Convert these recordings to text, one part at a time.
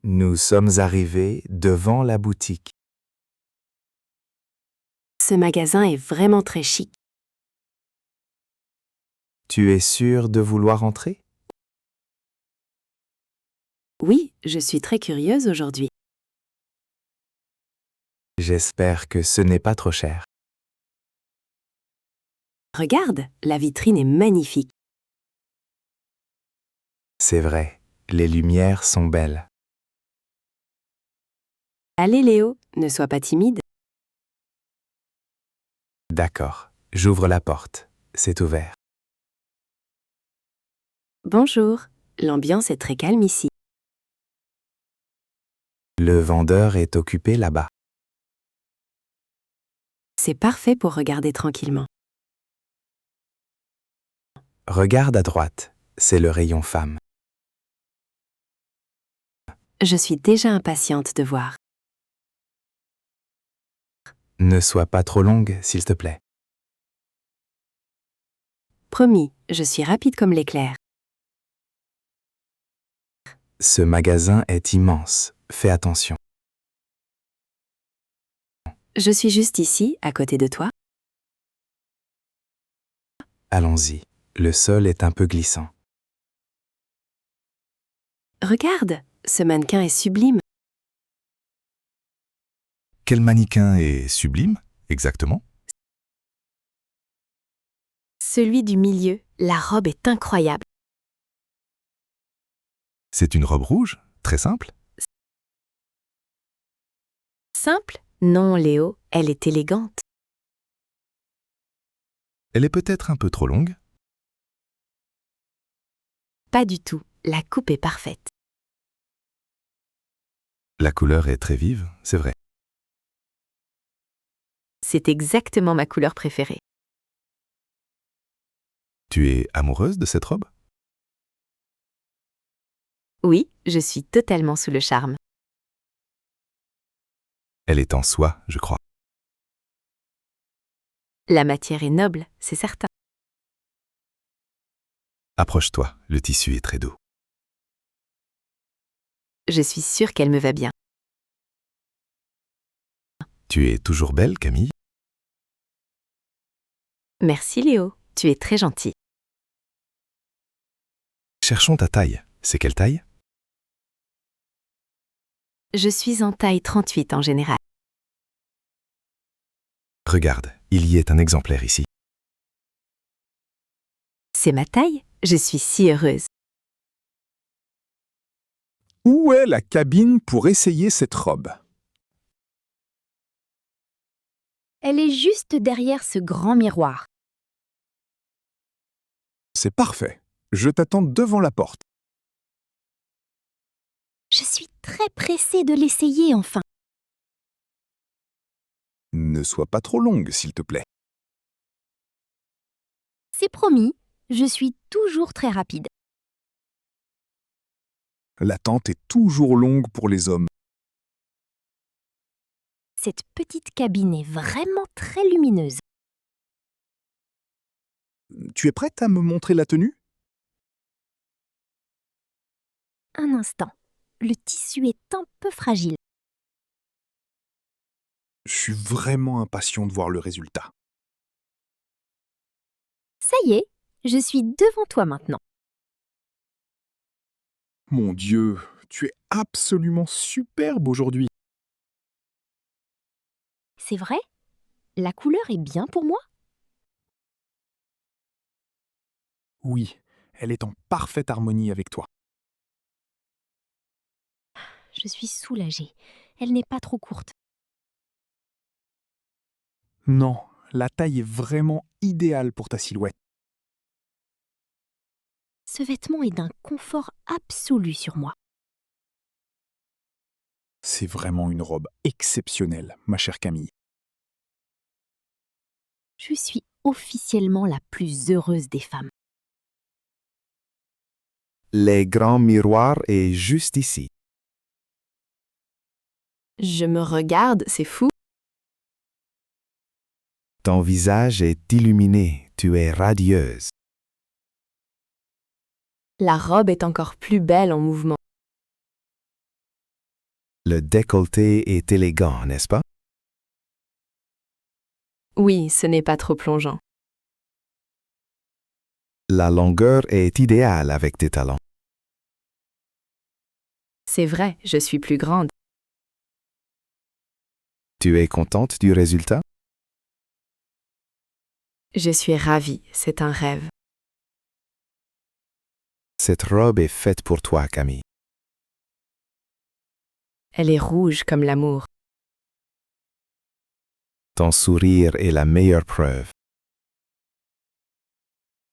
Nous sommes arrivés devant la boutique. Ce magasin est vraiment très chic. Tu es sûr de vouloir entrer? Oui, je suis très curieuse aujourd'hui. J'espère que ce n'est pas trop cher. Regarde, la vitrine est magnifique. C'est vrai, les lumières sont belles. Allez Léo, ne sois pas timide. D'accord, j'ouvre la porte. C'est ouvert. Bonjour, l'ambiance est très calme ici. Le vendeur est occupé là-bas. C'est parfait pour regarder tranquillement. Regarde à droite, c'est le rayon femmes. Je suis déjà impatiente de voir. Ne sois pas trop longue, s'il te plaît. Promis, je suis rapide comme l'éclair. Ce magasin est immense. Fais attention. Je suis juste ici, à côté de toi. Allons-y. Le sol est un peu glissant. Regarde, ce mannequin est sublime. Quel mannequin est sublime, exactement? Celui du milieu, la robe est incroyable. C'est une robe rouge, très simple. Simple? Non, Léo, elle est élégante. Elle est peut-être un peu trop longue. Pas du tout, la coupe est parfaite. La couleur est très vive, c'est vrai. C'est exactement ma couleur préférée. Tu es amoureuse de cette robe? Oui, je suis totalement sous le charme. Elle est en soie, je crois. La matière est noble, c'est certain. Approche-toi, le tissu est très doux. Je suis sûre qu'elle me va bien. Tu es toujours belle, Camille? Merci Léo, tu es très gentil. Cherchons ta taille. C'est quelle taille? Je suis en taille 38 en général. Regarde, il y est un exemplaire ici. C'est ma taille? Je suis si heureuse. Où est la cabine pour essayer cette robe? Elle est juste derrière ce grand miroir. C'est parfait. Je t'attends devant la porte. Je suis très pressée de l'essayer enfin. Ne sois pas trop longue, s'il te plaît. C'est promis, je suis toujours très rapide. L'attente est toujours longue pour les hommes. Cette petite cabine est vraiment très lumineuse. Tu es prête à me montrer la tenue? Un instant, le tissu est un peu fragile. Je suis vraiment impatient de voir le résultat. Ça y est, je suis devant toi maintenant. Mon Dieu, tu es absolument superbe aujourd'hui. C'est vrai? La couleur est bien pour moi? Oui, elle est en parfaite harmonie avec toi. Je suis soulagée. Elle n'est pas trop courte. Non, la taille est vraiment idéale pour ta silhouette. Ce vêtement est d'un confort absolu sur moi. C'est vraiment une robe exceptionnelle, ma chère Camille. Je suis officiellement la plus heureuse des femmes. Les grands miroirs est juste ici. Je me regarde, c'est fou. Ton visage est illuminé. Tu es radieuse. La robe est encore plus belle en mouvement. Le décolleté est élégant, n'est-ce pas? Oui, ce n'est pas trop plongeant. La longueur est idéale avec tes talons. C'est vrai, je suis plus grande. Tu es contente du résultat? Je suis ravie, c'est un rêve. Cette robe est faite pour toi, Camille. Elle est rouge comme l'amour. Ton sourire est la meilleure preuve.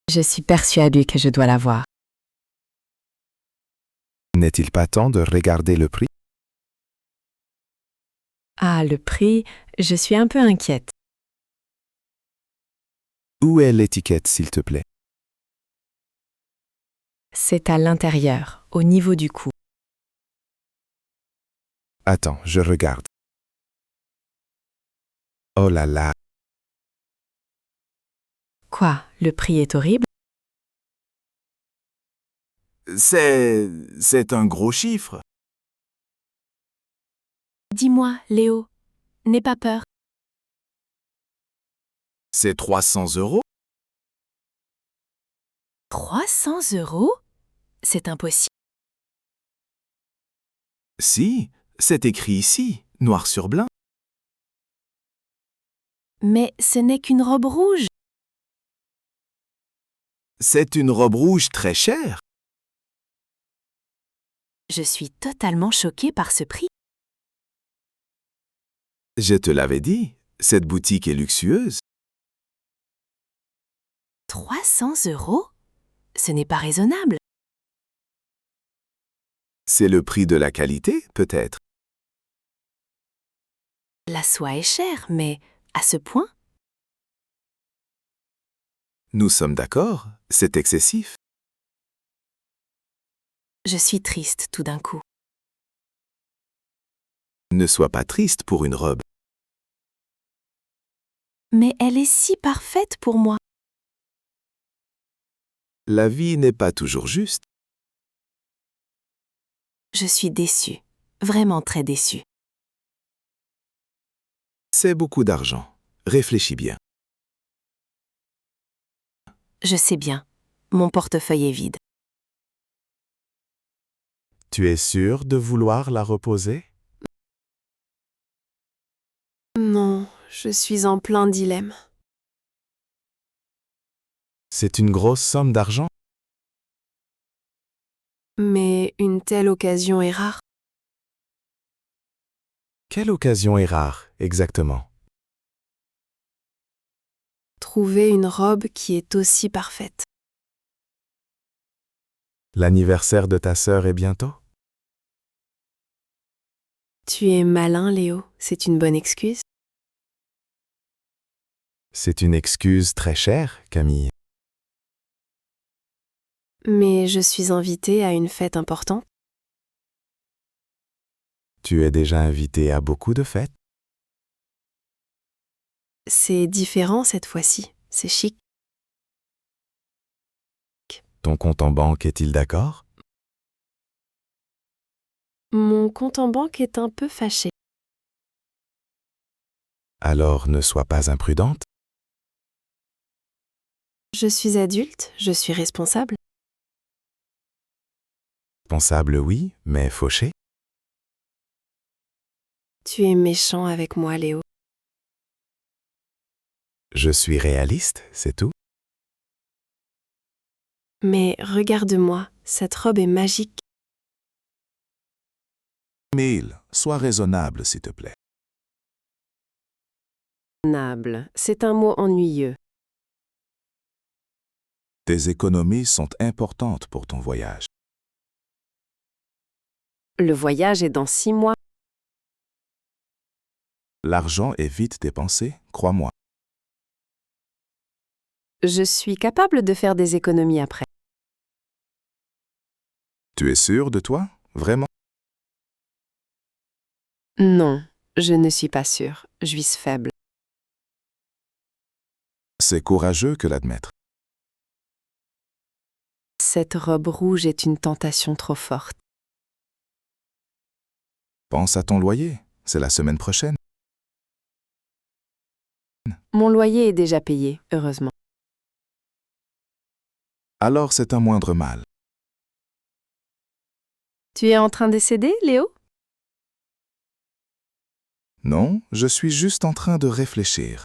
Je suis persuadée que je dois l'avoir. N'est-il pas temps de regarder le prix? Ah, le prix, je suis un peu inquiète. Où est l'étiquette, s'il te plaît? C'est à l'intérieur, au niveau du cou. Attends, je regarde. Oh là là, Quoi, le prix est horrible? C'est un gros chiffre. Dis-moi, Léo, n'aie pas peur. C'est 300 €. 300 €? C'est impossible. Si, c'est écrit ici, noir sur blanc. Mais ce n'est qu'une robe rouge. C'est une robe rouge très chère. Je suis totalement choquée par ce prix. Je te l'avais dit, cette boutique est luxueuse. 300 €? Ce n'est pas raisonnable. C'est le prix de la qualité, peut-être. La soie est chère, mais à ce point? Nous sommes d'accord, c'est excessif. Je suis triste tout d'un coup. Ne sois pas triste pour une robe. Mais elle est si parfaite pour moi. La vie n'est pas toujours juste. Je suis déçue, vraiment très déçue. C'est beaucoup d'argent. Réfléchis bien. Je sais bien, mon portefeuille est vide. Tu es sûr de vouloir la reposer? Non, je suis en plein dilemme. C'est une grosse somme d'argent. Mais une telle occasion est rare. Quelle occasion est rare, exactement? Trouver une robe qui est aussi parfaite. L'anniversaire de ta sœur est bientôt? Tu es malin, Léo, c'est une bonne excuse. C'est une excuse très chère, Camille. Mais je suis invitée à une fête importante. Tu es déjà invité à beaucoup de fêtes? C'est différent cette fois-ci, c'est chic. Ton compte en banque est-il d'accord? Mon compte en banque est un peu fâché. Alors ne sois pas imprudente. Je suis adulte, je suis responsable. Responsable, oui, mais fauché. Tu es méchant avec moi, Léo. Je suis réaliste, c'est tout. Mais regarde-moi, cette robe est magique. Camille, sois raisonnable, s'il te plaît. Raisonnable, c'est un mot ennuyeux. Tes économies sont importantes pour ton voyage. Le voyage est dans 6 mois. L'argent est vite dépensé, crois-moi. Je suis capable de faire des économies après. Tu es sûr de toi, vraiment? Non, je ne suis pas sûre. Suis-je faible? C'est courageux que l'admettre. Cette robe rouge est une tentation trop forte. Pense à ton loyer, c'est la semaine prochaine. Mon loyer est déjà payé, heureusement. Alors c'est un moindre mal. Tu es en train de céder, Léo? Non, je suis juste en train de réfléchir.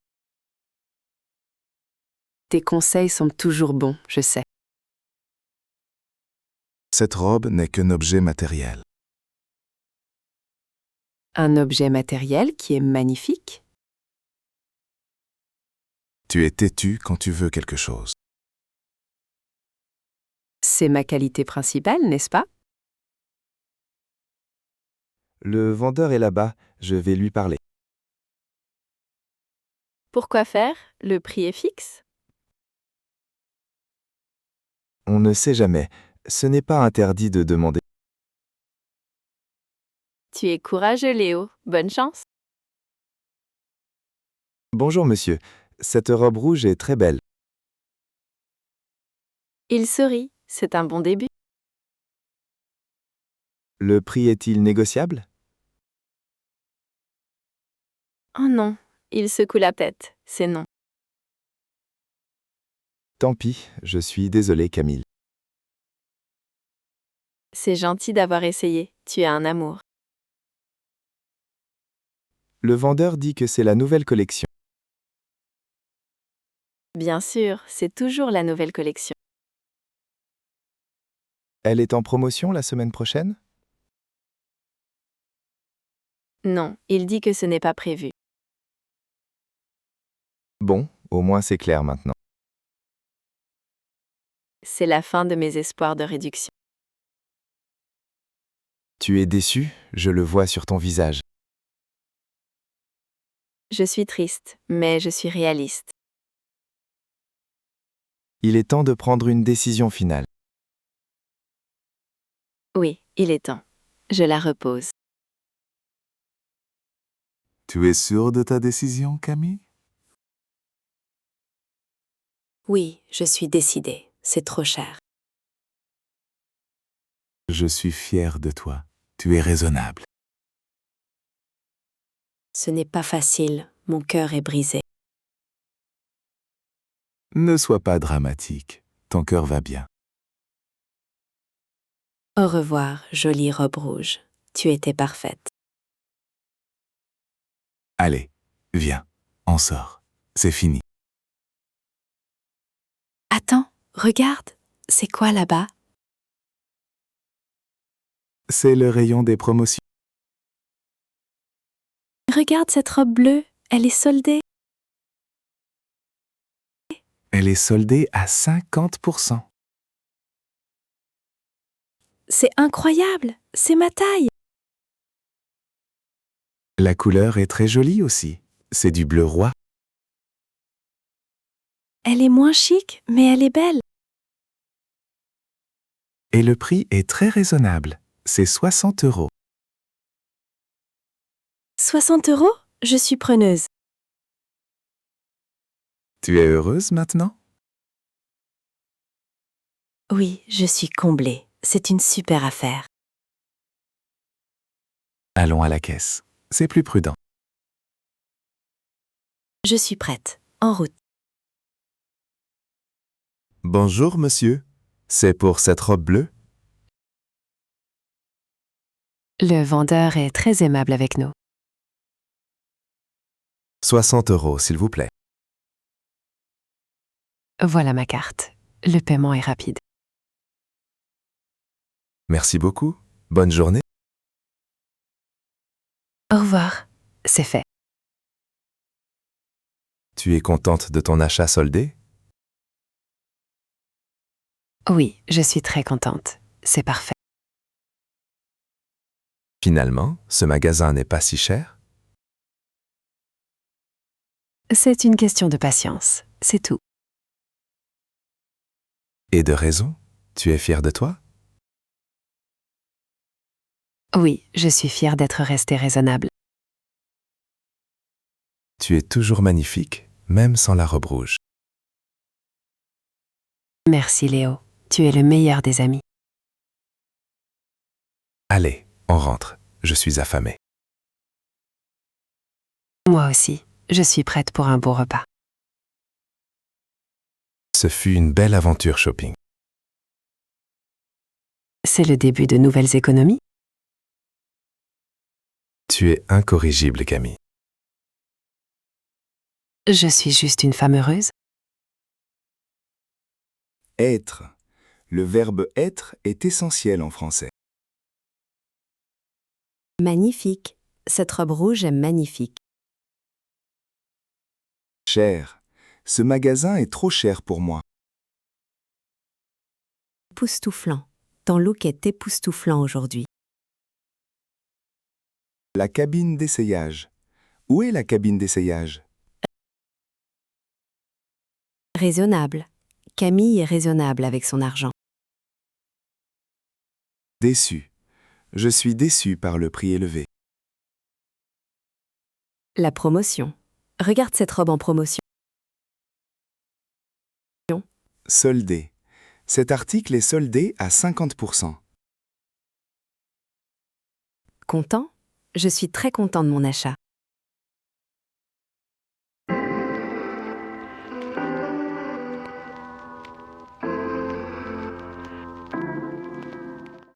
Tes conseils sont toujours bons, je sais. Cette robe n'est qu'un objet matériel. Un objet matériel qui est magnifique. Tu es têtu quand tu veux quelque chose. C'est ma qualité principale, n'est-ce pas? Le vendeur est là-bas, je vais lui parler. Pourquoi faire? Le prix est fixe. On ne sait jamais, ce n'est pas interdit de demander. Tu es courageux, Léo. Bonne chance. Bonjour monsieur, cette robe rouge est très belle. Il sourit. C'est un bon début. Le prix est-il négociable? Oh non. Il secoue la tête. C'est non. Tant pis, je suis désolé Camille. C'est gentil d'avoir essayé. Tu es un amour. Le vendeur dit que c'est la nouvelle collection. Bien sûr, c'est toujours la nouvelle collection. Elle est en promotion la semaine prochaine? Non, il dit que ce n'est pas prévu. Bon, au moins c'est clair maintenant. C'est la fin de mes espoirs de réduction. Tu es déçu, je le vois sur ton visage. Je suis triste, mais je suis réaliste. Il est temps de prendre une décision finale. Oui, il est temps. Je la repose. Tu es sûr de ta décision, Camille? Oui, je suis décidée. C'est trop cher. Je suis fier de toi. Tu es raisonnable. Ce n'est pas facile. Mon cœur est brisé. Ne sois pas dramatique. Ton cœur va bien. Au revoir, jolie robe rouge. Tu étais parfaite. Allez, viens, on sort. C'est fini. Attends, regarde. C'est quoi là-bas? C'est le rayon des promotions. Regarde cette robe bleue. Elle est soldée. Elle est soldée à 50%. C'est incroyable. C'est ma taille. La couleur est très jolie aussi. C'est du bleu roi. Elle est moins chic, mais elle est belle. Et le prix est très raisonnable. C'est 60 €. 60 €? Je suis preneuse. Tu es heureuse maintenant? Oui, je suis comblée. C'est une super affaire. Allons à la caisse. C'est plus prudent. Je suis prête. En route. Bonjour monsieur, c'est pour cette robe bleue? Le vendeur est très aimable avec nous. 60 € s'il vous plaît. Voilà ma carte. Le paiement est rapide. Merci beaucoup, bonne journée. Au revoir. C'est fait. Tu es contente de ton achat soldé? Oui, je suis très contente. C'est parfait. Finalement, ce magasin n'est pas si cher? C'est une question de patience. C'est tout. Et de raison? Tu es fière de toi? Oui, je suis fière d'être restée raisonnable. Tu es toujours magnifique, même sans la robe rouge. Merci Léo. Tu es le meilleur des amis. Allez, on rentre. Je suis affamé. Moi aussi, je suis prête pour un beau repas. Ce fut une belle aventure shopping. C'est le début de nouvelles économies. Tu es incorrigible, Camille. Je suis juste une femme heureuse. Être. Le verbe être est essentiel en français. Magnifique. Cette robe rouge est magnifique. Cher. Ce magasin est trop cher pour moi. Époustouflant. Ton look est époustouflant aujourd'hui. La cabine d'essayage. Où est la cabine d'essayage? Raisonnable. Camille est raisonnable avec son argent. Déçu. Je suis déçu par le prix élevé. La promotion. Regarde cette robe en promotion. Soldé. Cet article est soldé à 50%. Content? Je suis très content de mon achat.